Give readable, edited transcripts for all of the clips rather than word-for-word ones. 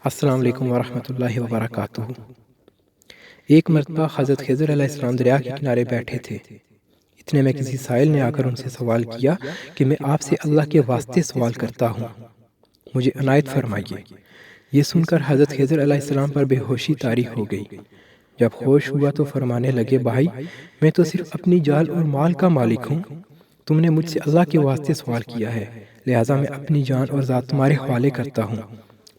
السلام علیکم ورحمۃ اللہ وبرکاتہ۔ ایک مرتبہ حضرت خضر علیہ السلام دریا کے کنارے بیٹھے تھے۔ اتنے میں کسی سائل نے آ کر ان سے سوال کیا کہ میں آپ سے اللہ کے واسطے سوال کرتا ہوں، مجھے عنایت فرمائیے۔ یہ سن کر حضرت خضر علیہ السلام پر بے ہوشی طاری ہو گئی۔ جب ہوش ہوا تو فرمانے لگے، بھائی میں تو صرف اپنی جان اور مال کا مالک ہوں، تم نے مجھ سے اللہ کے واسطے سوال کیا ہے، لہٰذا میں اپنی جان اور ذات تمہارے حوالے کرتا ہوں،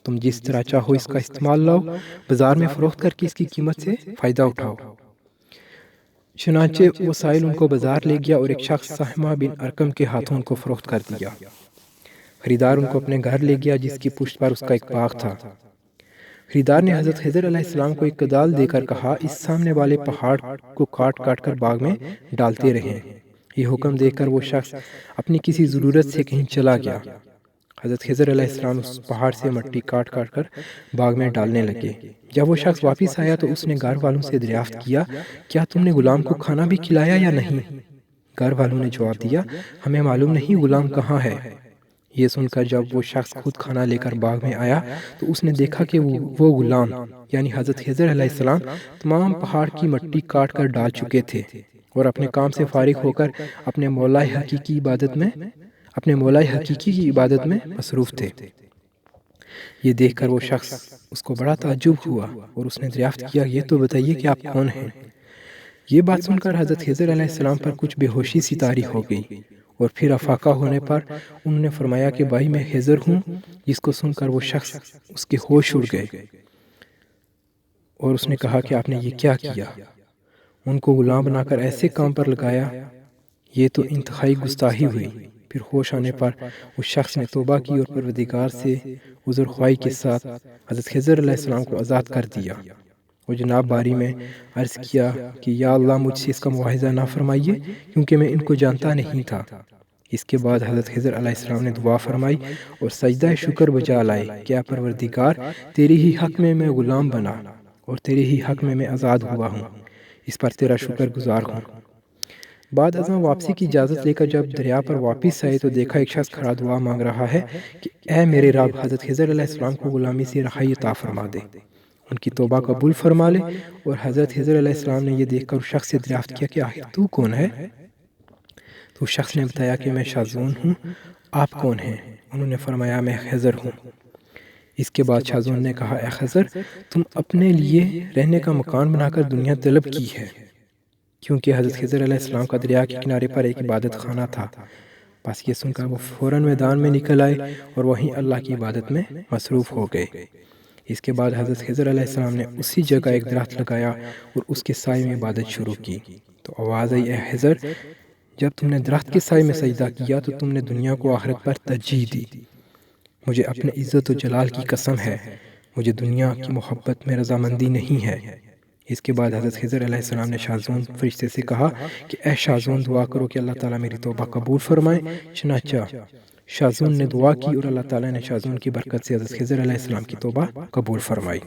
تم جس طرح چاہو اس کا استعمال لاؤ، بازار میں فروخت کر کے اس کی قیمت سے فائدہ اٹھاؤ۔ چنانچہ وہ سائل ان کو بازار لے گیا اور ایک شخص سہمہ بن ارقم کے ہاتھوں ان کو فروخت کر دیا۔ خریدار ان کو اپنے گھر لے گیا جس کی پشت پر اس کا ایک باغ تھا۔ خریدار نے حضرت خضر علیہ السلام کو ایک کدال دے کر کہا، اس سامنے والے پہاڑ کو کاٹ کاٹ کر باغ میں ڈالتے رہیں۔ یہ حکم دے کر وہ شخص اپنی کسی ضرورت سے کہیں چلا گیا۔ حضرت خضر علیہ السلام اس پہاڑ سے مٹی کاٹ کاٹ کر باغ میں ڈالنے لگے۔ جب وہ شخص واپس آیا تو اس نے گھر والوں سے دریافت کیا، کیا تم نے غلام کو کھانا بھی کھلایا یا نہیں؟ گھر والوں نے جواب دیا، ہمیں معلوم نہیں غلام کہاں ہے۔ یہ سن کر جب وہ شخص خود کھانا لے کر باغ میں آیا تو اس نے دیکھا کہ وہ غلام یعنی حضرت خضر علیہ السلام تمام پہاڑ کی مٹی کاٹ کر ڈال چکے تھے اور اپنے کام سے فارغ ہو کر اپنے مولا حقیقی کی عبادت میں مصروف تھے۔ یہ دیکھ کر وہ شخص اس کو بڑا تعجب ہوا اور اس نے دریافت کیا، یہ تو بتائیے کہ آپ کون ہیں؟ یہ بات سن کر حضرت خضر علیہ السلام پر کچھ بے ہوشی سی طاری ہو گئی اور پھر افاقہ ہونے پر انہوں نے فرمایا کہ بھائی میں خضر ہوں۔ جس کو سن کر وہ شخص اس کے ہوش اڑ گئے اور اس نے کہا کہ آپ نے یہ کیا کیا؟ ان کو غلام بنا کر ایسے کام پر لگایا، یہ تو انتہائی گستاخی ہوئی۔ پھر ہوش آنے پر اس شخص نے توبہ کی اور پروردگار سے عذر خواہی کے ساتھ حضرت خضر علیہ السلام کو آزاد کر دیا اور جناب باری میں عرض کیا کہ یا اللہ مجھ سے اس کا مواخذہ نہ فرمائیے کیونکہ میں ان کو جانتا نہیں تھا۔ اس کے بعد حضرت خضر علیہ السلام نے دعا فرمائی اور سجدہ شکر بجا لائے کہ اے پروردگار تیرے ہی حق میں میں غلام بنا اور تیرے ہی حق میں آزاد ہوا ہوں، اس پر تیرا شکر گزار ہوں۔ بعد ازاں واپسی کی اجازت لے کر جب دریا پر واپس آئے تو دیکھا ایک شخص کھڑا دعا مانگ رہا ہے کہ اے میرے رب حضرت خضر علیہ السلام کو غلامی سے رہائی عطا فرما دے، ان کی توبہ قبول فرما لے۔ اور حضرت خضر علیہ السلام نے یہ دیکھ کر اس شخص سے دریافت کیا کہ آخر تو کون ہے؟ تو اس شخص نے بتایا کہ میں شاذون ہوں، آپ کون ہیں؟ انہوں نے فرمایا میں خضر ہوں۔ اس کے بعد شاذون نے کہا، اے خضر تم اپنے لیے رہنے کا مکان بنا کر دنیا طلب کی ہے، کیونکہ حضرت خضر علیہ السلام کا دریا کے کنارے پر ایک عبادت خانہ تھا۔ بس یہ سن کر وہ فوراً میدان میں نکل آئے اور وہیں اللہ کی عبادت میں مصروف ہو گئے۔ اس کے بعد حضرت خضر علیہ السلام نے اسی جگہ ایک درخت لگایا اور اس کے سائے میں عبادت شروع کی تو آواز آئی، اے خضر جب تم نے درخت کے سائے میں سجدہ کیا تو تم نے دنیا کو آخرت پر ترجیح دی۔ مجھے اپنے عزت و جلال کی قسم ہے، مجھے دنیا کی محبت میں رضامندی نہیں ہے۔ اس کے بعد حضرت خضر علیہ السلام نے شاذون فرشتے سے کہا کہ اے شاذون دعا کرو کہ اللہ تعالیٰ میری توبہ قبول فرمائے۔ چنانچہ شاذون نے دعا کی اور اللہ تعالیٰ نے شاذون کی برکت سے حضرت خضر علیہ السلام کی توبہ قبول فرمائی۔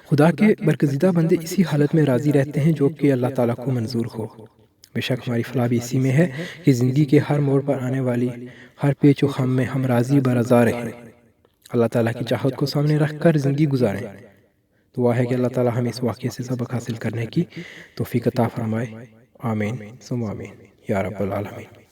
خدا کے برگزیدہ بندے اسی حالت میں راضی رہتے ہیں جو کہ اللہ تعالیٰ کو منظور ہو۔ بے شک ہماری فلاح بھی اسی میں ہے کہ زندگی کے ہر موڑ پر آنے والی ہر پیچ و خم میں ہم راضی برضا رہیں، اللہ تعالیٰ کی چاہت کو سامنے رکھ کر زندگی گزاریں۔ دعا ہے کہ اللہ تعالیٰ ہمیں اس واقعے سے سبق حاصل کرنے کی توفیق عطا فرمائے۔ آمین ثم آمین یا رب العالمین۔